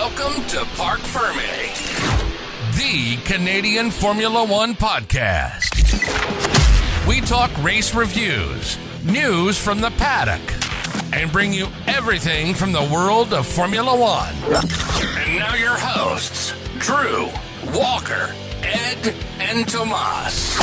Welcome to Parc Ferm, the Canadian Formula One podcast. We talk race reviews, news from the paddock, and bring you everything from the world of Formula One. And now your hosts, Drew, Walker, Ed, and Tomas.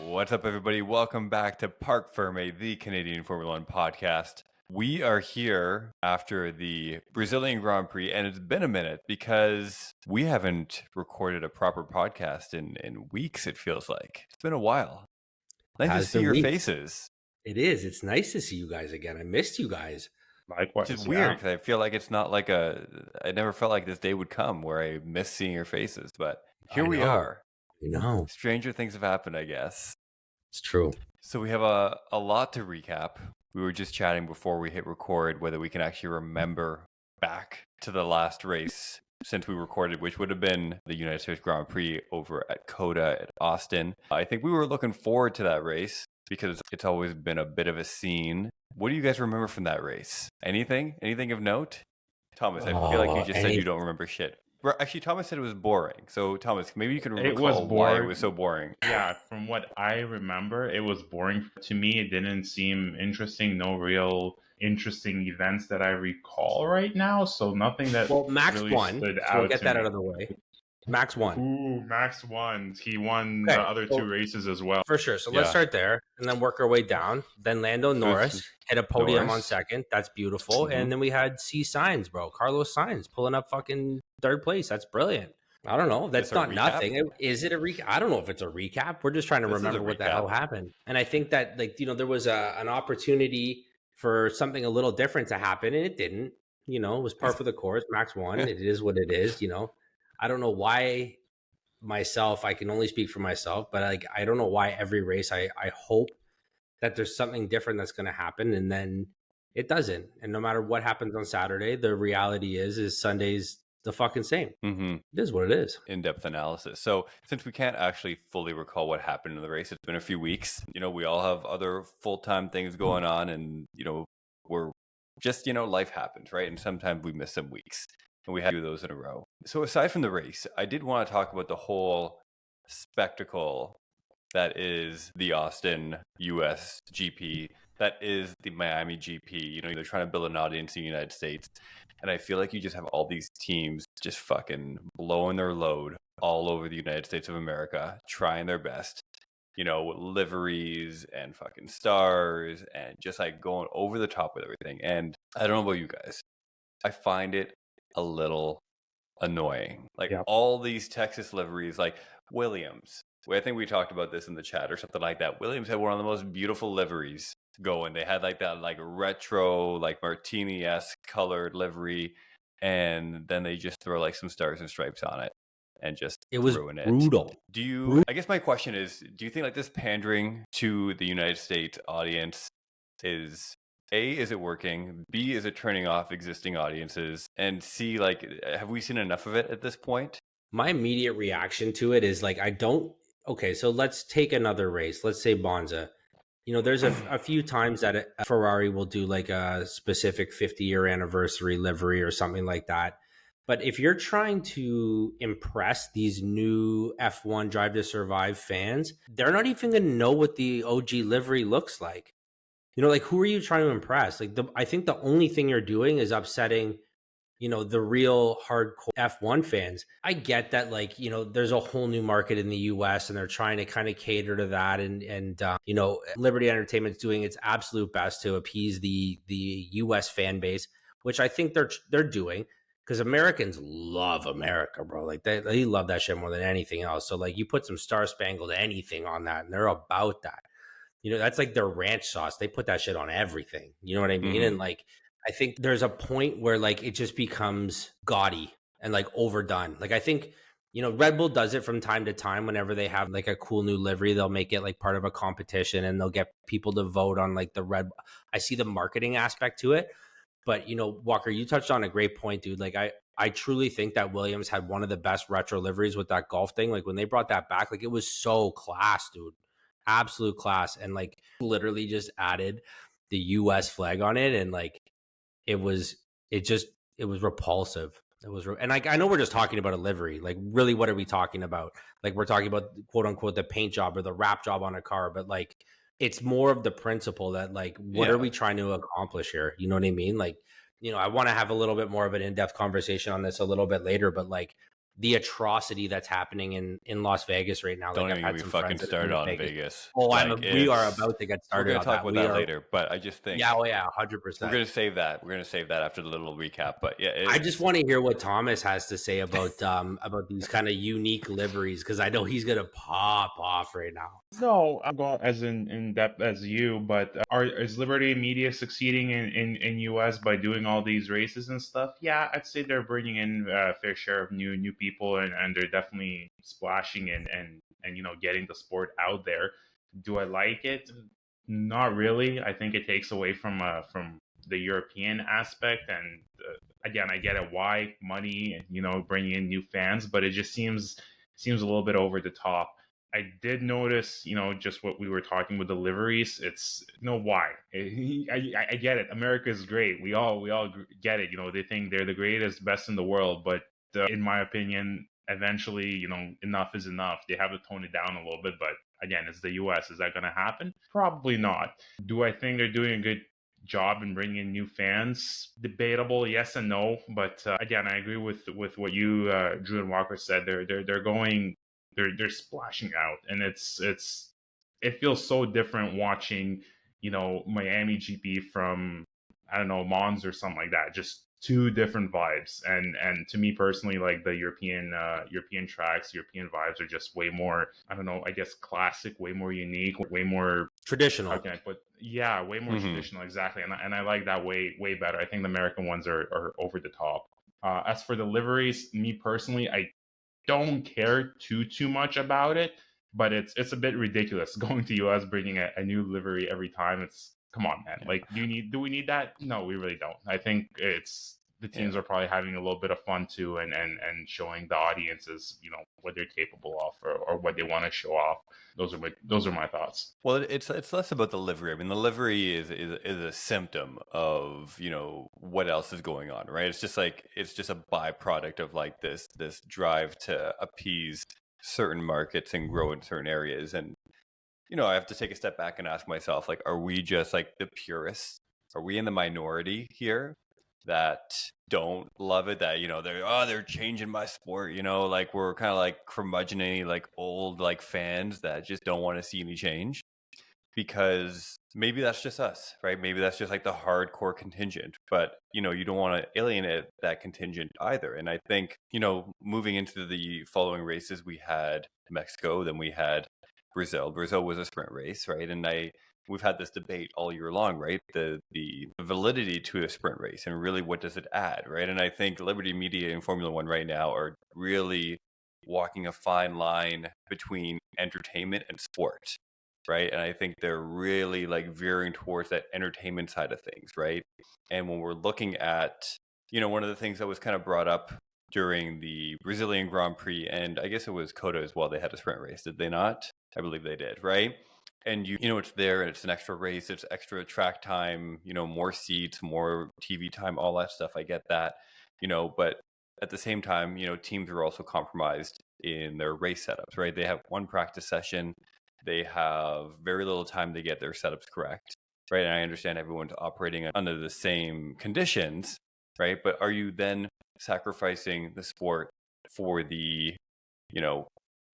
What's up, everybody? Welcome back to Parc Ferm, the Canadian Formula One podcast. We are here after the Brazilian Grand Prix, and it's been a minute because we haven't recorded a proper podcast in weeks, it feels like. It's been a while. Nice to see your faces. It is. It's nice to see you guys again. I missed you guys. Likewise. It's weird because I feel like it's not like I never felt like this day would come where I miss seeing your faces, but here we are. I know. Stranger things have happened, I guess. It's true. So we have a lot to recap. We were just chatting before we hit record whether we can actually remember back to the last race since we recorded, which would have been the United States Grand Prix over at COTA at Austin. I think we were looking forward to that race because it's always been a bit of a scene. What do you guys remember from that race? Anything? Anything of note? Thomas, I feel like you just said you don't remember shit. Actually, Thomas said it was boring. So, Thomas, maybe you can recall why it was so boring. Yeah, from what I remember, it was boring. To me, it didn't seem interesting. No real interesting events that I recall right now. So, nothing that Max really won. stood So out we'll get to that me. out of the way. Max won. Ooh, Max won. He won the other two races as well. For sure. So let's start there and then work our way down. Then Lando Norris hit a podium on second. That's beautiful. And then we had C Sainz, bro. Carlos Sainz pulling up fucking third place. That's brilliant. I don't know. That's not nothing. Is it a recap? I don't know if it's a recap. We're just trying to remember what the hell happened. And I think that, there was an opportunity for something a little different to happen, and it didn't. It was par for the course. Max won. It is what it is, I don't know why I can only speak for myself, but I don't know why every race I hope that there's something different that's going to happen, and then it doesn't. And no matter what happens on Saturday, the reality is Sunday's the fucking same. Mm-hmm. It is what it is. In-depth analysis. So since we can't actually fully recall what happened in the race, it's been a few weeks. We all have other full-time things going on, and we're just life happens, right? And sometimes we miss some weeks. And we had 2 of those in a row. So aside from the race, I did want to talk about the whole spectacle that is the Austin US GP, that is the Miami GP. They're trying to build an audience in the United States. And I feel like you just have all these teams just fucking blowing their load all over the United States of America, trying their best. Liveries and fucking stars and just going over the top with everything. And I don't know about you guys. I find it a little annoying. All these Texas liveries, like Williams. I think we talked about this in the chat or something like that. Williams had one of the most beautiful liveries going. They had that retro, martini-esque colored livery, and then they just throw some stars and stripes on it and just ruin it. Brutal. I guess my question is, do you think this pandering to the United States audience is A, is it working? B, is it turning off existing audiences? And C, have we seen enough of it at this point? My immediate reaction to it is okay, so let's take another race. Let's say Monza. There's a few times that a Ferrari will do a specific 50-year anniversary livery or something like that. But if you're trying to impress these new F1 Drive to Survive fans, they're not even going to know what the OG livery looks like. Who are you trying to impress? I think the only thing you're doing is upsetting, the real hardcore F1 fans. I get that, there's a whole new market in the US and they're trying to kind of cater to that. And Liberty Entertainment's doing its absolute best to appease the US fan base, which I think they're doing, because Americans love America, bro. They love that shit more than anything else. So you put some Star Spangled anything on that and they're about that. That's their ranch sauce. They put that shit on everything. You know what I mean? Mm-hmm. And I think there's a point where it just becomes gaudy and overdone. I think, Red Bull does it from time to time. Whenever they have a cool new livery, they'll make it part of a competition and they'll get people to vote on the red. I see the marketing aspect to it. But, Walker, you touched on a great point, dude. I truly think that Williams had one of the best retro liveries with that golf thing. When they brought that back, it was so class, dude. absolute class, and like literally just added the US flag on it, and like it was it was repulsive. It was and like I know we're just talking about a livery. Like really, what are we talking about? Like we're talking about quote unquote the paint job or the wrap job on a car, but like it's more of the principle that like what are we trying to accomplish here? You know what I mean? Like, you know, I want to have a little bit more of an in-depth conversation on this a little bit later, but like the atrocity that's happening in Las Vegas right now. Don't like even get me fucking started on Vegas. Oh, like, we are about to get started. We're gonna talk about that later, but I just think 100%. We're gonna save that. We're gonna save that after the little recap. But yeah, I just want to hear what Thomas has to say about these kind of unique liveries, because I know he's gonna pop off right now. No, I'm going as in depth as you, but is Liberty Media succeeding in US by doing all these races and stuff? Yeah, I'd say they're bringing in a fair share of new people, and they're definitely splashing and you know, getting the sport out there. Do I like it? Not really. I think it takes away from the European aspect, and again, I get it, why money and, you know, bringing in new fans, but it just seems a little bit over the top. I did notice, you know, just what we were talking with the liveries. It's, you know, why? I get it. America is great. We all get it. You know, they think they're the greatest, best in the world. But in my opinion, eventually, you know, enough is enough. They have to tone it down a little bit. But again, it's the U.S. Is that going to happen? Probably not. Do I think they're doing a good job in bringing in new fans? Debatable, yes and no. But again, I agree with what you, Drew and Walker said. They're going. They're splashing out, and it feels so different watching, you know, Miami GP from, I don't know, Mons or something like that. Just two different vibes, and to me personally, like the European tracks, European vibes are just way more, I don't know, I guess classic, way more unique, way more traditional. How can I put? Yeah, way more traditional, exactly, and I like that way better. I think the American ones are over the top. As for the liveries, me personally, I don't care too much about it, but it's a bit ridiculous going to US bringing a new livery every time. It's, come on, man. Like, do we need that? No, we really don't. I think it's the teams are probably having a little bit of fun too, and showing the audiences, you know, what they're capable of, or what they want to show off. Those are my thoughts. Well, it's less about the livery. I mean, the livery is a symptom of, you know, what else is going on, right? It's just a byproduct of like this drive to appease certain markets and grow in certain areas. And, you know, I have to take a step back and ask myself, like, are we just like the purists? Are we in the minority here that don't love it, that, you know, they're changing my sport, you know, like we're kind of like curmudgeon-y, like old like fans that just don't want to see any change? Because maybe that's just us, right? Maybe that's just like the hardcore contingent, but, you know, you don't want to alienate that contingent either. And I think, you know, moving into the following races, we had Mexico, then we had Brazil. Brazil was a sprint race, right? And we've had this debate all year long, right? The validity to a sprint race, and really what does it add, right? And I think Liberty Media and Formula One right now are really walking a fine line between entertainment and sport, right? And I think they're really like veering towards that entertainment side of things, right? And when we're looking at, you know, one of the things that was kind of brought up during the Brazilian Grand Prix, and I guess it was Coda as well, they had a sprint race, did they not? I believe they did, right? And you know, it's there, and it's an extra race, it's extra track time, you know, more seats, more TV time, all that stuff. I get that, you know, but at the same time, you know, teams are also compromised in their race setups, right? They have one practice session, they have very little time to get their setups correct, right? And I understand everyone's operating under the same conditions, right? But are you then sacrificing the sport for the, you know,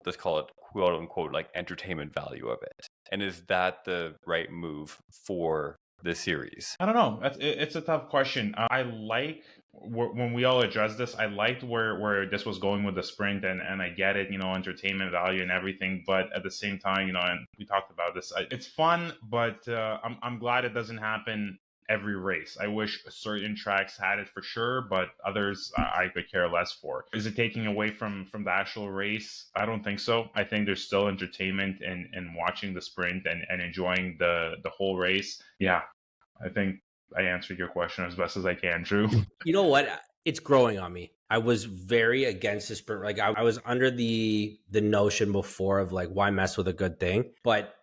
let's call it quote unquote like entertainment value of it? And is that the right move for the series? I don't know. It's a tough question. I like when we all address this. I liked where this was going with the sprint, and I get it, you know, entertainment value and everything. But at the same time, you know, and we talked about this, it's fun, but I'm glad it doesn't happen every race. I wish certain tracks had it for sure, but others I could care less for. Is it taking away from the actual race? I don't think so. I think there's still entertainment in watching the sprint and enjoying the whole race. Yeah, I think I answered your question as best as I can, Drew. You know what? It's growing on me. I was very against the sprint. Like I was under the notion before of like, why mess with a good thing? But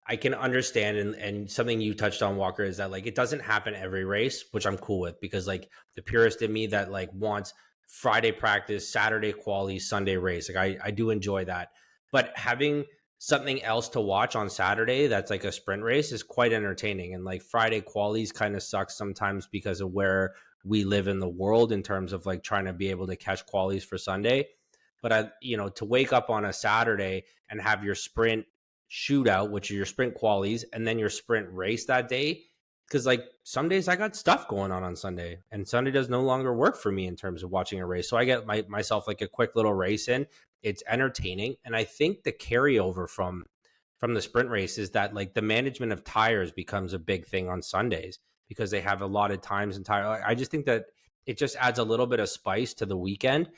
I can understand, and something you touched on, Walker, is that like it doesn't happen every race, which I'm cool with, because like the purist in me that like wants Friday practice, Saturday quali, Sunday race. Like I do enjoy that. But having something else to watch on Saturday that's like a sprint race is quite entertaining. And like Friday qualies kind of sucks sometimes because of where we live in the world in terms of like trying to be able to catch qualies for Sunday. But to wake up on a Saturday and have your sprint shootout, which are your sprint qualies, and then your sprint race that day, because like some days I got stuff going on Sunday, and Sunday does no longer work for me in terms of watching a race. So I get myself like a quick little race in. It's entertaining, and I think the carryover from the sprint race is that like the management of tires becomes a big thing on Sundays because they have allotted times and tire. I just think that it just adds a little bit of spice to the weekend,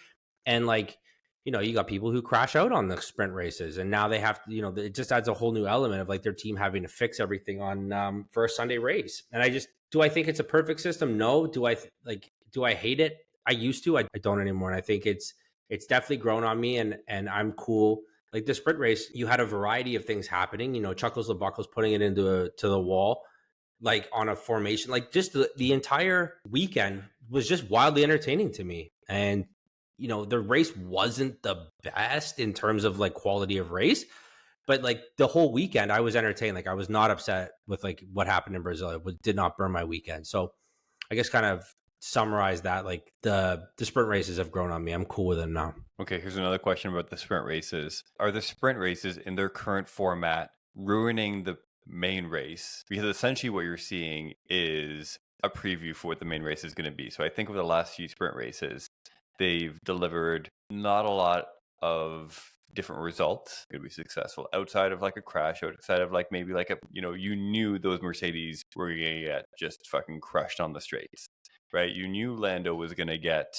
and like you got people who crash out on the sprint races, and now they have to, it just adds a whole new element of like their team having to fix everything on for a Sunday race. And do I think it's a perfect system? No. Do I hate it? I used to. I don't anymore. And I think it's definitely grown on me, and I'm cool. Like the sprint race, you had a variety of things happening. Chuckles LeBuckle's putting it to the wall, like on a formation. Like just the entire weekend was just wildly entertaining to me. And the race wasn't the best in terms of like quality of race, but like the whole weekend I was entertained. Like I was not upset with like what happened in Brazil. It did not burn my weekend. So I guess kind of summarize that, like the sprint races have grown on me. I'm cool with them now. Okay, here's another question about the sprint races. Are the sprint races in their current format ruining the main race? Because essentially what you're seeing is a preview for what the main race is going to be. So I think over the last few sprint races, they've delivered not a lot of different results. Going to be successful outside of like a crash, outside of like maybe like you knew those Mercedes were going to get just fucking crushed on the straights, right? You knew Lando was going to get,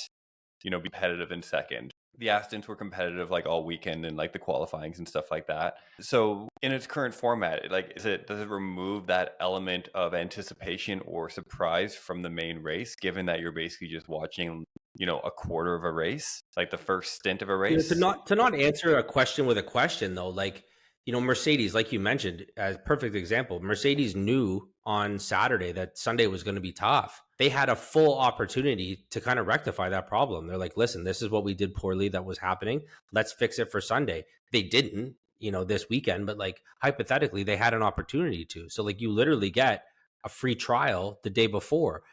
be competitive in second. The Astons were competitive like all weekend and like the qualifyings and stuff like that. So in its current format, like does it remove that element of anticipation or surprise from the main race, given that you're basically just watching a quarter of a race, like the first stint of a race? To not answer a question with a question though, like Mercedes, like you mentioned, as perfect example, Mercedes knew on Saturday that Sunday was going to be tough. They had a full opportunity to kind of rectify that problem. They're like, listen, this is what we did poorly that was happening. Let's fix it for Sunday. They didn't, this weekend, but like hypothetically, they had an opportunity to. So like you literally get a free trial the day before.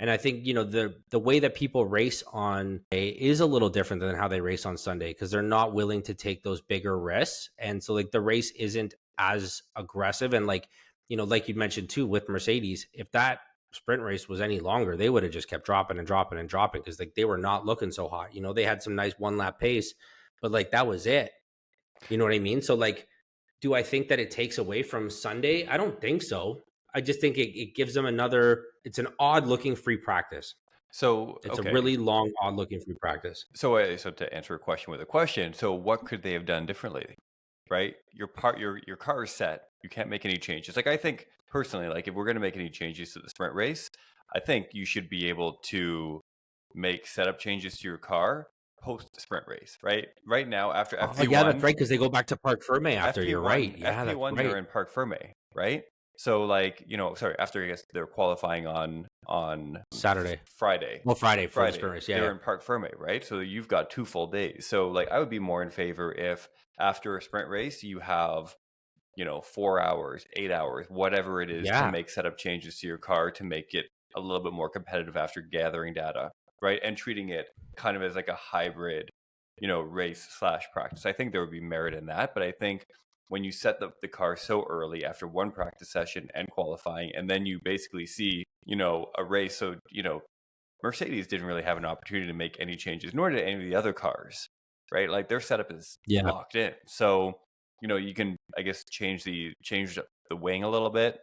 And I think, the way that people race on Sunday is a little different than how they race on Sunday, because they're not willing to take those bigger risks. And so like the race isn't as aggressive. And like, like you mentioned too, with Mercedes, if that sprint race was any longer, they would have just kept dropping and dropping and dropping, because like they were not looking so hot. They had some nice 1 lap pace, but like that was it. You know what I mean? So like, do I think that it takes away from Sunday? I don't think so. I just think it gives them it's an odd looking free practice. So it's a really long, odd looking free practice. So to answer a question with a question, so what could they have done differently? Right? Your car is set. You can't make any changes. Like I think personally, like if we're going to make any changes to the sprint race, I think you should be able to make setup changes to your car post sprint race, right? Right now after FP1. Yeah, that's right, because they go back to Parc Ferm after. FP1, you're right. Yeah, FP1 right. They're in Parc Ferm, right? So like, after I guess they're qualifying on Friday for the sprint race. Yeah, they're in Parc Ferm, right? So you've got 2 full days. So like I would be more in favor if after a sprint race you have 4 hours, 8 hours, whatever it is, to make setup changes to your car to make it a little bit more competitive after gathering data, right? And treating it kind of as like a hybrid, race / practice. I think there would be merit in that, but I think when you set the car so early after one practice session and qualifying, and then you basically see, a race. So, Mercedes didn't really have an opportunity to make any changes, nor did any of the other cars, right? Like their setup is locked in. So, you can, I guess, change the wing a little bit,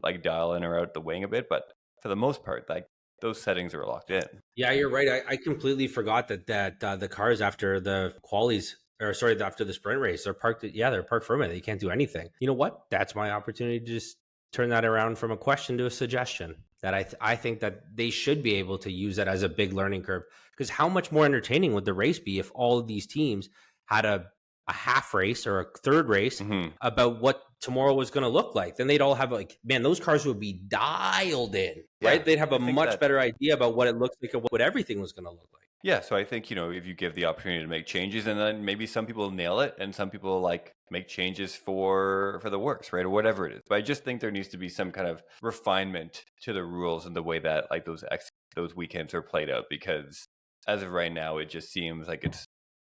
like dial in or out the wing a bit. But for the most part, like those settings are locked in. Yeah, you're right. I completely forgot that the cars after the qualies, after the sprint race, they're parked. They're Parc Ferm. They can't do anything. You know what? That's my opportunity to just turn that around from a question to a suggestion. That I think that they should be able to use that as a big learning curve. Because how much more entertaining would the race be if all of these teams had a a half race or a third race Mhm. about what tomorrow was going to look like. Then they'd all have like, man, those cars would be dialed in, Yeah, right? They'd have a I think much that- better idea about what it looks like and what everything was going to look like. Yeah, so I think, if you give the opportunity to make changes, and then maybe some people nail it and some people like make changes for the worse, right? Or whatever it is. But I just think there needs to be some kind of refinement to the rules and the way that like those weekends are played out, because as of right now it just seems like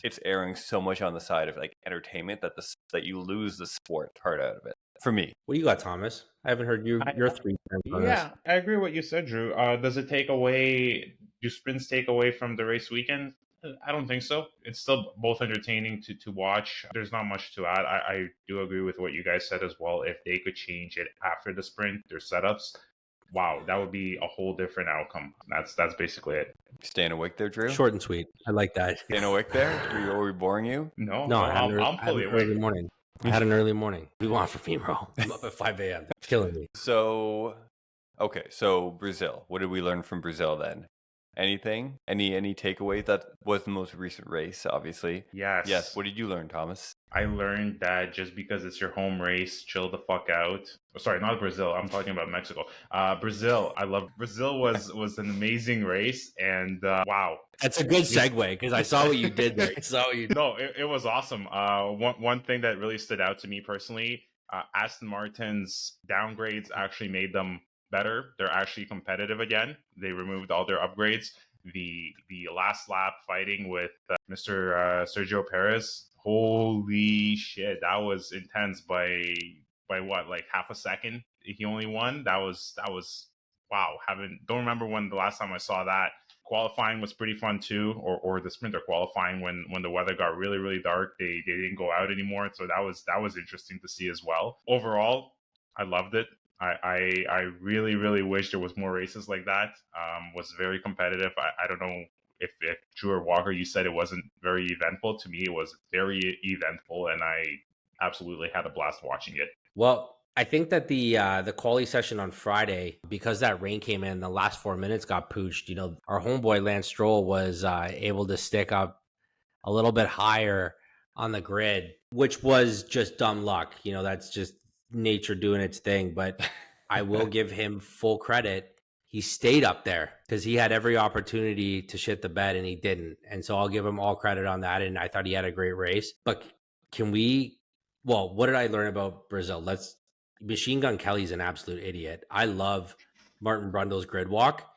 it's airing so much on the side of like entertainment that you lose the sport part out of it. For me. What do you got, Thomas? I haven't heard your 3 cents on this. Yeah, I agree with what you said, Drew. Does it take away? Do sprints take away from the race weekend? I don't think so. It's still both entertaining to watch. There's not much to add. I do agree with what you guys said as well. If they could change it after the sprint, their setups, wow, that would be a whole different outcome. That's basically it. Staying awake there, Drew? Short and sweet. I like that. Staying awake there? Are we boring you? No, No, I had I'm fully an early awake. morning. I had an early morning. What do you want from me, bro? I'm up at 5 a.m. It's killing me. So, okay, so Brazil. What did we learn from Brazil then? Anything? Any takeaways? That was the most recent race, obviously. Yes. Yes. What did you learn, Thomas? I learned that just because it's your home race, chill the fuck out. Oh, sorry, not Brazil. I'm talking about Mexico. Brazil. I love Brazil. Was an amazing race, and wow. That's a good segue because I saw what you did there. I saw what you did. No, it was awesome. One thing that really stood out to me personally, Aston Martin's downgrades actually made them better. They're actually competitive again. They removed all their upgrades. The last lap fighting with Mr. Sergio Perez. Holy shit, that was intense by what, like half a second? He only won. That was wow. Don't remember when the last time I saw that. Qualifying was pretty fun too, or the sprinter qualifying when the weather got really, really dark. They didn't go out anymore, so that was interesting to see as well. Overall, I loved it. I really, really wish there was more races like that. Was very competitive. I don't know if Drew or Walker, you said it wasn't very eventful. To me, it was very eventful, and I absolutely had a blast watching it. Well, I think that the quali session on Friday, because that rain came in, the last 4 minutes got pooched. Our homeboy Lance Stroll was able to stick up a little bit higher on the grid, which was just dumb luck. That's just nature doing its thing. But I will give him full credit. He stayed up there because he had every opportunity to shit the bed and he didn't. And so I'll give him all credit on that. And I thought he had a great race. But what did I learn about Brazil? Machine Gun Kelly's an absolute idiot. I love Martin Brundle's grid walk.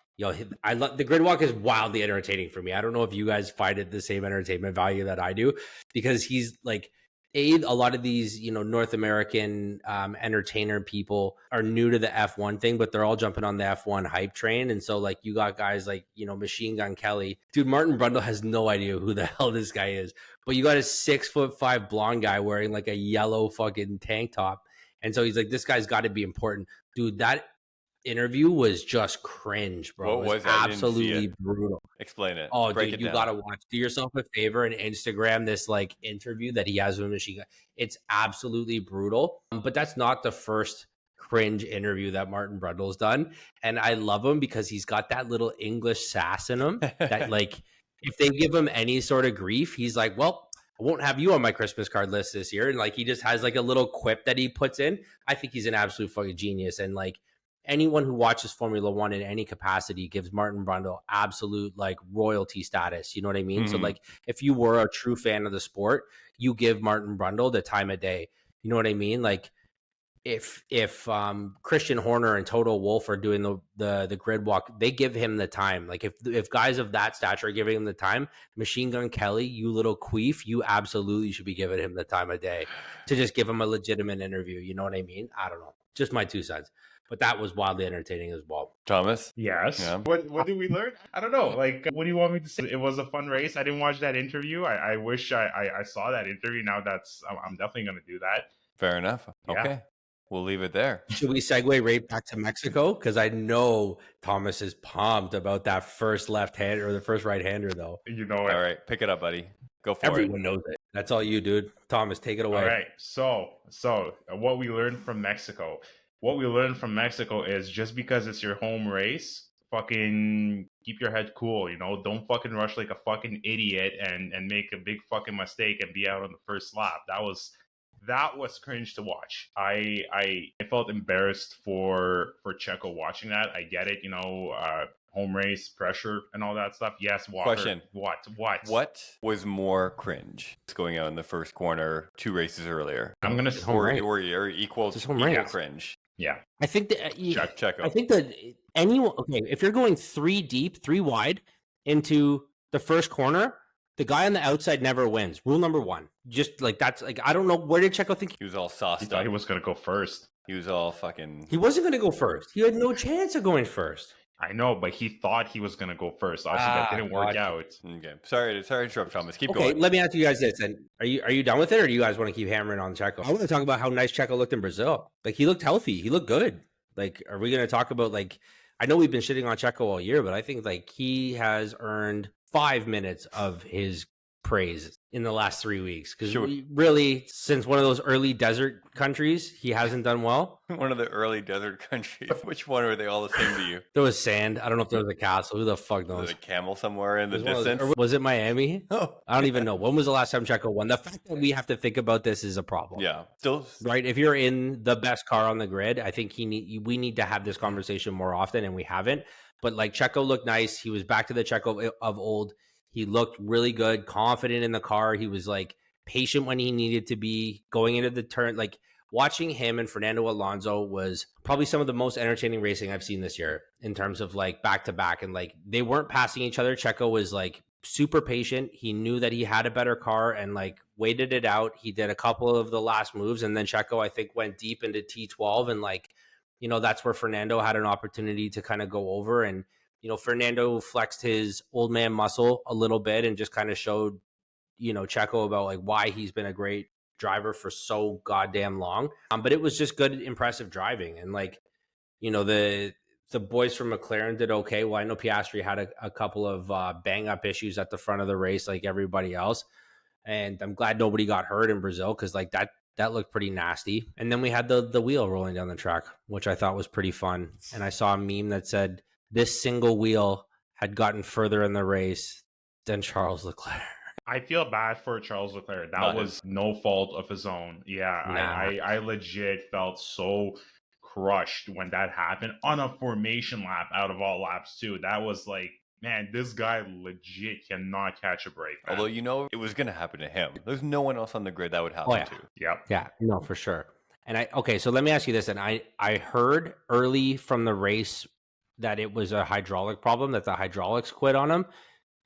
I love the grid walk is wildly entertaining for me. I don't know if you guys find it the same entertainment value that I do, because he's like, a lot of these, North American entertainer people are new to the F1 thing, but they're all jumping on the F1 hype train. And so like you got guys like, Machine Gun Kelly. Dude, Martin Brundle has no idea who the hell this guy is. But you got a 6'5" blonde guy wearing like a yellow fucking tank top. And so he's like, this guy's got to be important. Dude, that interview was just cringe, bro. What was it? Absolutely brutal. Explain it. Oh, Break dude, it you down. gotta watch. Do yourself a favor and Instagram this like interview that he has with Machine Gun. It's absolutely brutal. But that's not the first cringe interview that Martin Brundle's done, and I love him because he's got that little English sass in him that like if they give him any sort of grief, he's like, well, I won't have you on my Christmas card list this year. And like he just has like a little quip that he puts in. I think he's an absolute fucking genius. And like anyone who watches Formula One in any capacity gives Martin Brundle absolute like royalty status. You know what I mean? Mm-hmm. So like if you were a true fan of the sport, you give Martin Brundle the time of day. You know what I mean? Like if Christian Horner and Toto Wolff are doing the grid walk, they give him the time. Like if guys of that stature are giving him the time, Machine Gun Kelly, you little queef, you absolutely should be giving him the time of day to just give him a legitimate interview. You know what I mean? I don't know. Just my 2 cents. But that was wildly entertaining as well. Thomas? Yes. Yeah. What did we learn? I don't know. Like, what do you want me to say? It was a fun race. I didn't watch that interview. I wish I saw that interview. Now I'm definitely going to do that. Fair enough. Yeah. Okay. We'll leave it there. Should we segue right back to Mexico? Because I know Thomas is pumped about that first left-hander or the first right-hander, though. You know it. All right. Pick it up, buddy. Go for Everyone knows it. That's all you, dude. Thomas, take it away. All right. So what we learned from Mexico. What we learned from Mexico is just because it's your home race, fucking keep your head cool, don't fucking rush like a fucking idiot and make a big fucking mistake and be out on the first lap. That was cringe to watch. I felt embarrassed for Checo watching that. I get it, home race pressure and all that stuff. Yes, Walker. Question. What was more cringe? Going out in the first corner 2 races earlier. I'm gonna or equal cringe. Yeah. I think that Checo. I think that anyone, okay, if you're going 3 deep, 3 wide into the first corner, the guy on the outside never wins. Rule number 1. Just like that's like, I don't know, where did Checo think he was all sauced he thought up? He was gonna go first. He was all fucking. He wasn't going to go first. He had no chance of going first. I know, but he thought he was gonna go first. Obviously, that didn't work out. Okay, sorry to interrupt, Thomas. Keep Okay, going. let me ask you guys this. And are you done with it, or do you guys want to keep hammering on Checo? I want to talk about how nice Checo looked in Brazil. Like, he looked healthy. He looked good. Like, are we going to talk about, like, I know we've been shitting on Checo all year, but I think, like, he has earned 5 minutes of his praise in the last 3 weeks. Because really, since one of those early desert countries, he hasn't done well. One of the early desert countries. Which one are they all the same to you? There was sand. I don't know if there was a castle. Who the fuck knows? Was it a camel somewhere in the distance? Or was it Miami? Oh. I don't even know. When was the last time Checo won? The fact that we have to think about this is a problem. Yeah. Still. Right? If you're in the best car on the grid, I think we need to have this conversation more often, and we haven't. But, like, Checo looked nice. He was back to the Checo of old. He looked really good, confident in the car. He was, like, patient when he needed to be, going into the turn. Like, watching him and Fernando Alonso was probably some of the most entertaining racing I've seen this year in terms of, like, back-to-back. And, like, they weren't passing each other. Checo was, like, super patient. He knew that he had a better car and, like, waited it out. He did a couple of the last moves. And then Checo, I think, went deep into T12. And, like, that's where Fernando had an opportunity to kind of go over. And, Fernando flexed his old man muscle a little bit and just kind of showed, Checo about, like, why he's been a great driver for so goddamn long. But it was just good, impressive driving. And, like, the boys from McLaren did okay. Well, I know Piastri had a couple of bang up issues at the front of the race, like everybody else. And I'm glad nobody got hurt in Brazil, because, like, that looked pretty nasty. And then we had the wheel rolling down the track, which I thought was pretty fun. And I saw a meme that said this single wheel had gotten further in the race than Charles Leclerc. I feel bad for Charles Leclerc. That was no fault of his own. Yeah, nah. I legit felt so crushed when that happened on a formation lap out of all laps too. That was like, man, this guy legit cannot catch a break, man. Although, it was going to happen to him. There's no one else on the grid that would happen to. Yep. Yeah, no, for sure. And so let me ask you this. And I heard early from the race that it was a hydraulic problem, that the hydraulics quit on him.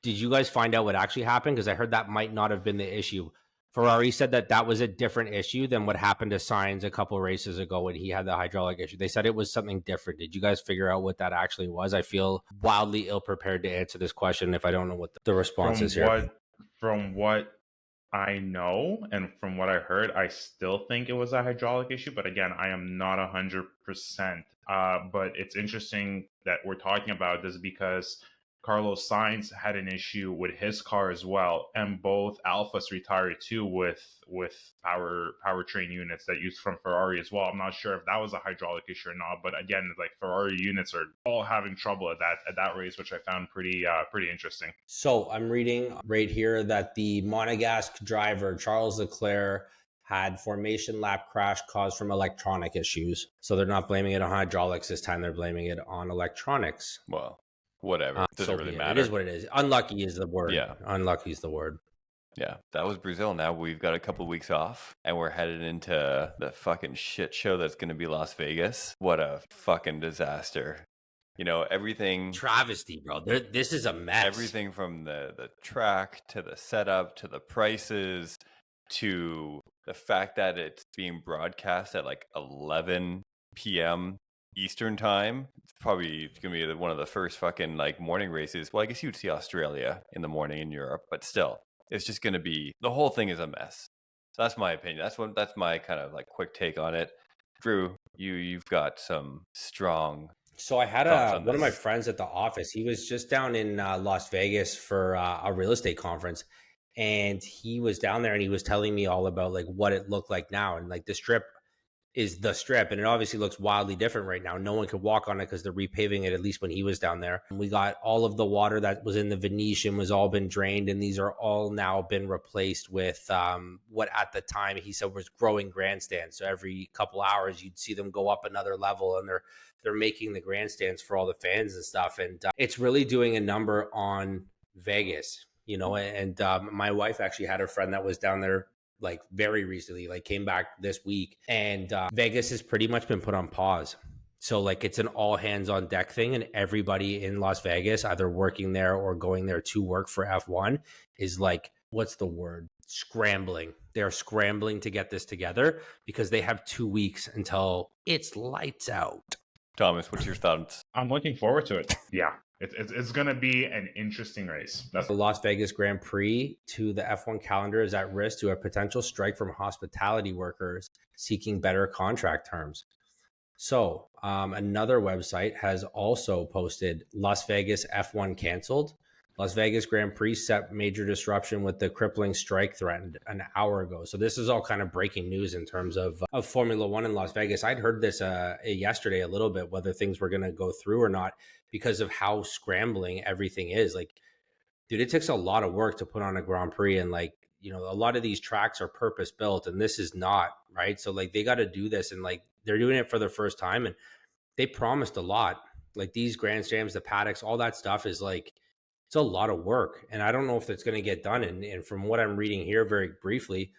Did you guys find out what actually happened? Because I heard that might not have been the issue. Ferrari said that was a different issue than what happened to Sainz a couple races ago when he had the hydraulic issue. They said it was something different. Did you guys figure out what that actually was? I feel wildly ill-prepared to answer this question if I don't know what the response is here. From what I know and from what I heard, I still think it was a hydraulic issue. But again, I am not 100%. But it's interesting that we're talking about this because Carlos Sainz had an issue with his car as well, and both Alphas retired too with powertrain units that used from Ferrari as well. I'm not sure if that was a hydraulic issue or not, but again, like, Ferrari units are all having trouble at that race, which I found pretty interesting. So I'm reading right here that the Monegasque driver Charles Leclerc had formation lap crash caused from electronic issues. So they're not blaming it on hydraulics this time; they're blaming it on electronics. Well, whatever. Doesn't really matter. It is what it is. Unlucky is the word. Yeah. Unlucky is the word. Yeah. That was Brazil. Now we've got a couple of weeks off and we're headed into the fucking shit show that's going to be Las Vegas. What a fucking disaster. Everything. Travesty, bro. This is a mess. Everything from the track to the setup to the prices to the fact that it's being broadcast at like 11 p.m. Eastern time. It's probably going to be one of the first fucking, like, morning races. Well, I guess you'd see Australia in the morning in Europe, but still, it's just going to be, the whole thing is a mess. So that's my opinion. That's my kind of, like, quick take on it. Drew, you've got some strong. So I had one of my friends at the office. He was just down in Las Vegas for a real estate conference, and he was down there and he was telling me all about, like, what it looked like now. And, like, the strip is the strip, and it obviously looks wildly different right now. No one could walk on it because they're repaving it, at least when he was down there. And we got all of the water that was in the Venetian was all been drained, and these are all now been replaced with what at the time he said was growing grandstands. So every couple hours you'd see them go up another level, and they're making the grandstands for all the fans and stuff. And it's really doing a number on Vegas, you know. And my wife actually had a friend that was down there like very recently, like came back this week, and Vegas has pretty much been put on pause. So like it's an all hands on deck thing, and everybody in Las Vegas, either working there or going there to work for F1, is like, what's the word? Scrambling. They're scrambling to get this together because they have 2 weeks until it's lights out. Thomas, what's your thoughts? I'm looking forward to it. Yeah. It's going to be an interesting race. The Las Vegas Grand Prix to the F1 calendar is at risk to a potential strike from hospitality workers seeking better contract terms. So another website has also posted Las Vegas F1 canceled. Las Vegas Grand Prix set major disruption with the crippling strike threatened an hour ago. So this is all kind of breaking news in terms of Formula One in Las Vegas. I'd heard this yesterday a little bit, whether things were going to go through or not, because of how scrambling everything is. Like, dude, it takes a lot of work to put on a Grand Prix, and like, you know, a lot of these tracks are purpose built, and this is not, right? So like they got to do this, and like they're doing it for the first time, and they promised a lot. Like these grandstands, the paddocks, all that stuff is like, it's a lot of work, and I don't know if it's going to get done. And from what I'm reading here very briefly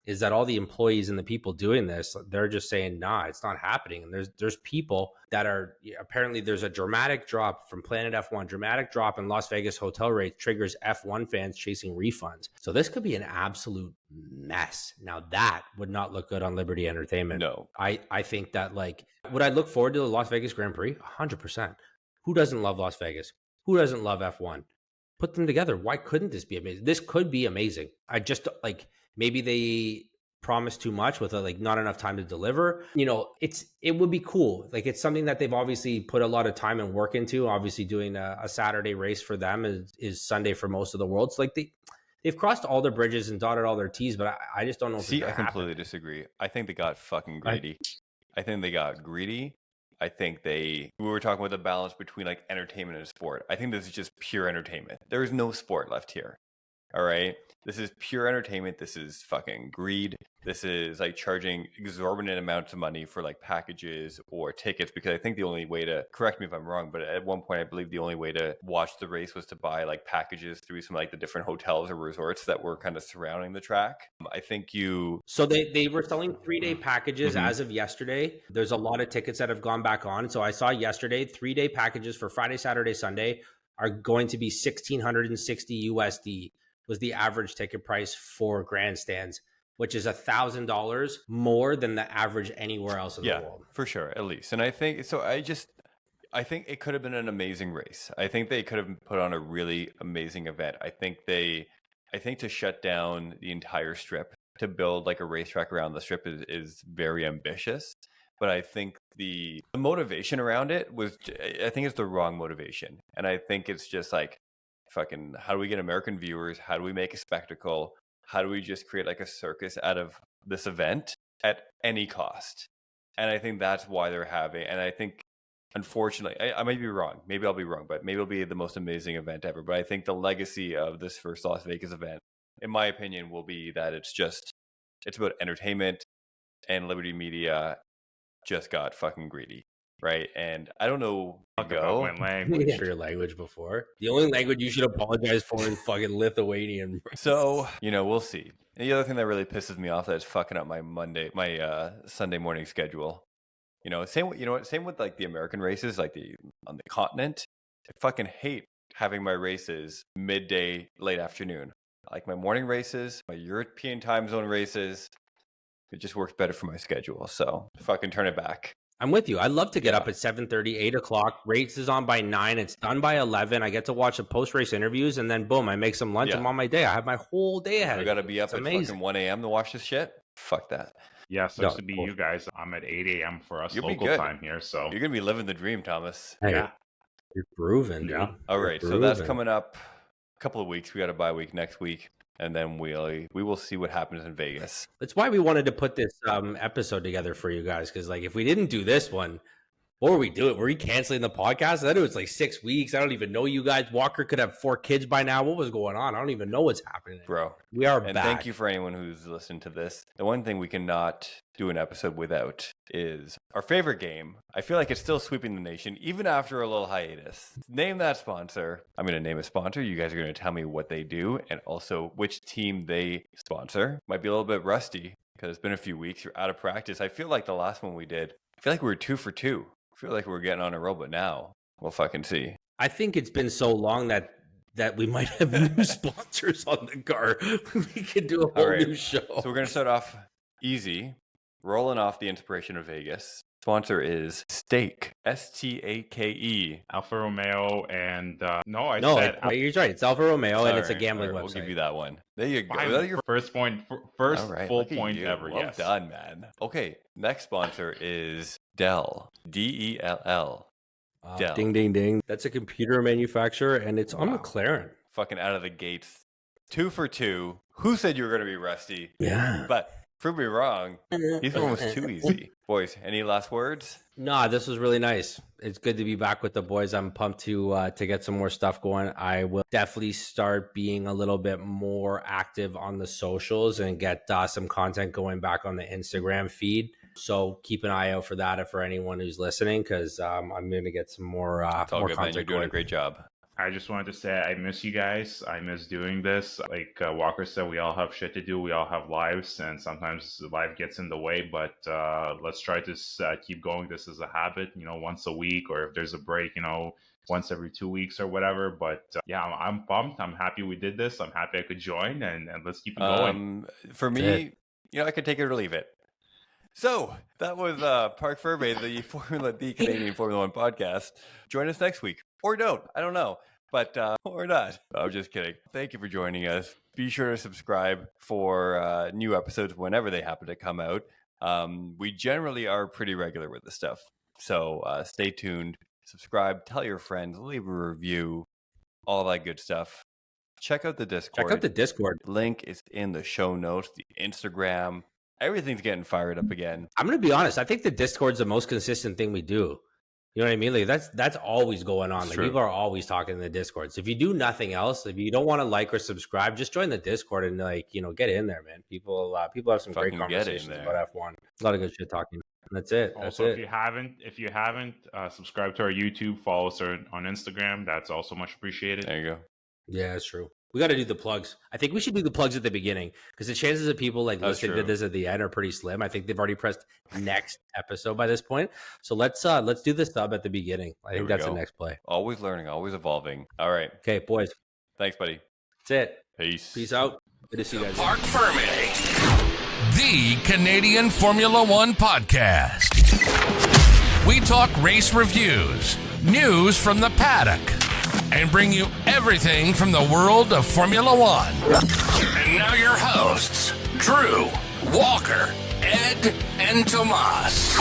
is that all the employees and the people doing this, they're just saying, nah, it's not happening. And there's people that are, apparently there's a dramatic drop from Planet F1, dramatic drop in Las Vegas hotel rates triggers F1 fans chasing refunds. So this could be an absolute mess. Now that would not look good on Liberty Entertainment. No. I think that, like, would I look forward to the Las Vegas Grand Prix? 100%. Who doesn't love Las Vegas? Who doesn't love F1? Put them together. Why couldn't this be amazing? This could be amazing. I just, like, maybe they promised too much with like not enough time to deliver. You know, it would be cool. Like it's something that they've obviously put a lot of time and work into. Obviously doing a Saturday race for them is Sunday for most of the world. So like they've crossed all their bridges and dotted all their T's, but I just don't know if See, it's I completely happen. disagree. I think they got fucking greedy. I think they got greedy. I think we were talking about the balance between like entertainment and sport. I think this is just pure entertainment. There is no sport left here. All right. This is pure entertainment. This is fucking greed. This is like charging exorbitant amounts of money for like packages or tickets, because I think the only way to, correct me if I'm wrong, but at one point I believe the only way to watch the race was to buy like packages through some like the different hotels or resorts that were kind of surrounding the track. I think So they were selling 3-day packages as of yesterday. There's a lot of tickets that have gone back on. So I saw yesterday 3-day packages for Friday, Saturday, Sunday are going to be $1,660 USD was the average ticket price for grandstands, which is $1,000 more than the average anywhere else in the world. For sure, at least. And I think so. I think it could have been an amazing race. I think they could have put on a really amazing event. I think to shut down the entire strip, to build like a racetrack around the strip is very ambitious. But I think the motivation around it I think it's the wrong motivation. And I think it's just like, fucking, how do we get American viewers? How do we make a spectacle? How do we just create like a circus out of this event at any cost? And I think that's why they're having, and I think, unfortunately, I might be wrong. Maybe I'll be wrong, but maybe it'll be the most amazing event ever. But I think the legacy of this first Las Vegas event, in my opinion, will be that it's about entertainment, and Liberty Media just got fucking greedy. Right. And I don't know. Your language before. The only language you should apologize for is fucking Lithuanian. So, we'll see. And the other thing that really pisses me off that's fucking up my Sunday morning schedule. Same with like the American races, like on the continent. I fucking hate having my races midday, late afternoon. I like my morning races, my European time zone races. It just works better for my schedule. So fucking turn it back. I'm with you. I love to get up at 7:30, 8 o'clock. Race is on by 9. It's done by 11. I get to watch the post-race interviews, and then boom, I make some lunch. I'm on my day. I have my whole day ahead. I got to be up at fucking 1 a.m. to watch this shit. Fuck that. Yeah, supposed to be you guys. I'm at 8 a.m. for us local time here. So you're going to be living the dream, Thomas. Hey, you're grooving, dude. Yeah. All right. So that's coming up a couple of weeks. We got a bye week next week. and then we will see what happens in Vegas. That's why we wanted to put this episode together for you guys, because like if we didn't do this one, what were we doing? Were we canceling the podcast? I thought it was like 6 weeks. I don't even know you guys. Walker could have 4 kids by now. What was going on? I don't even know what's happening. Bro. We are and back. Thank you for anyone who's listened to this. The one thing we cannot do an episode without is our favorite game. I feel like it's still sweeping the nation, even after a little hiatus. Name that sponsor. I'm going to name a sponsor. You guys are going to tell me what they do and also which team they sponsor. Might be a little bit rusty because it's been a few weeks. You're out of practice. I feel like the last one we did, I feel like we were 2 for 2. I feel like we're getting on a roll, but now we'll fucking see. I think it's been so long that we might have new sponsors on the car. We could do a whole new show. So we're going to start off easy, rolling off the inspiration of Vegas. Sponsor is Stake, Stake. Alfa Romeo and you're right. It's Alfa Romeo and it's a gambling website. We'll give you that one. There you go. That's your first point, first right, full point ever. Well done, man. Okay, next sponsor is Dell, Dell. Dell. Ding, ding, ding. That's a computer manufacturer, and it's on McLaren. Fucking out of the gates. 2 for 2. Who said you were going to be rusty? Yeah. But prove me wrong. These one was too easy. Boys, any last words? No, this was really nice. It's good to be back with the boys. I'm pumped to get some more stuff going. I will definitely start being a little bit more active on the socials and get some content going back on the Instagram feed. So keep an eye out for that for anyone who's listening, because I'm going to get some more more good, content man. You're doing going. a great job. I just wanted to say I miss you guys. I miss doing this. Like Walker said, we all have shit to do. We all have lives, and sometimes life gets in the way. But let's try to keep going this as a habit. Once a week, or if there's a break, once every 2 weeks or whatever. But yeah, I'm pumped. I'm happy we did this. I'm happy I could join, and let's keep it going. For me, I could take it or leave it. So that was Parc Ferm, the Canadian Formula One podcast. Join us next week. Or don't. I don't know. But, or not. I'm just kidding. Thank you for joining us. Be sure to subscribe for new episodes whenever they happen to come out. We generally are pretty regular with this stuff. So stay tuned. Subscribe. Tell your friends. Leave a review. All that good stuff. Check out the Discord. Link is in the show notes. The Instagram. Everything's getting fired up again. I'm going to be honest. I think the Discord's the most consistent thing we do. You know what I mean? Like that's always going on. Like people are always talking in the Discord. So if you do nothing else, if you don't want to like or subscribe, just join the Discord and get in there, man. People have some great conversations about F1. A lot of good shit talking. That's it. Also, if you haven't subscribed to our YouTube, follow us on Instagram. That's also much appreciated. There you go. Yeah, that's true. We got to do the plugs. I think we should do the plugs at the beginning, because the chances of people listening to this at the end are pretty slim. I think they've already pressed next episode by this point. So let's do the sub at the beginning. I think that's the next play. Always learning, always evolving. All right. Okay, boys. Thanks, buddy. That's it. Peace out. Good to see you guys. Parc Ferm, the Canadian Formula One podcast. We talk race reviews, news from the paddock, and bring you everything from the world of Formula One. And now your hosts, Drew, Walker, Ed, and Tomas.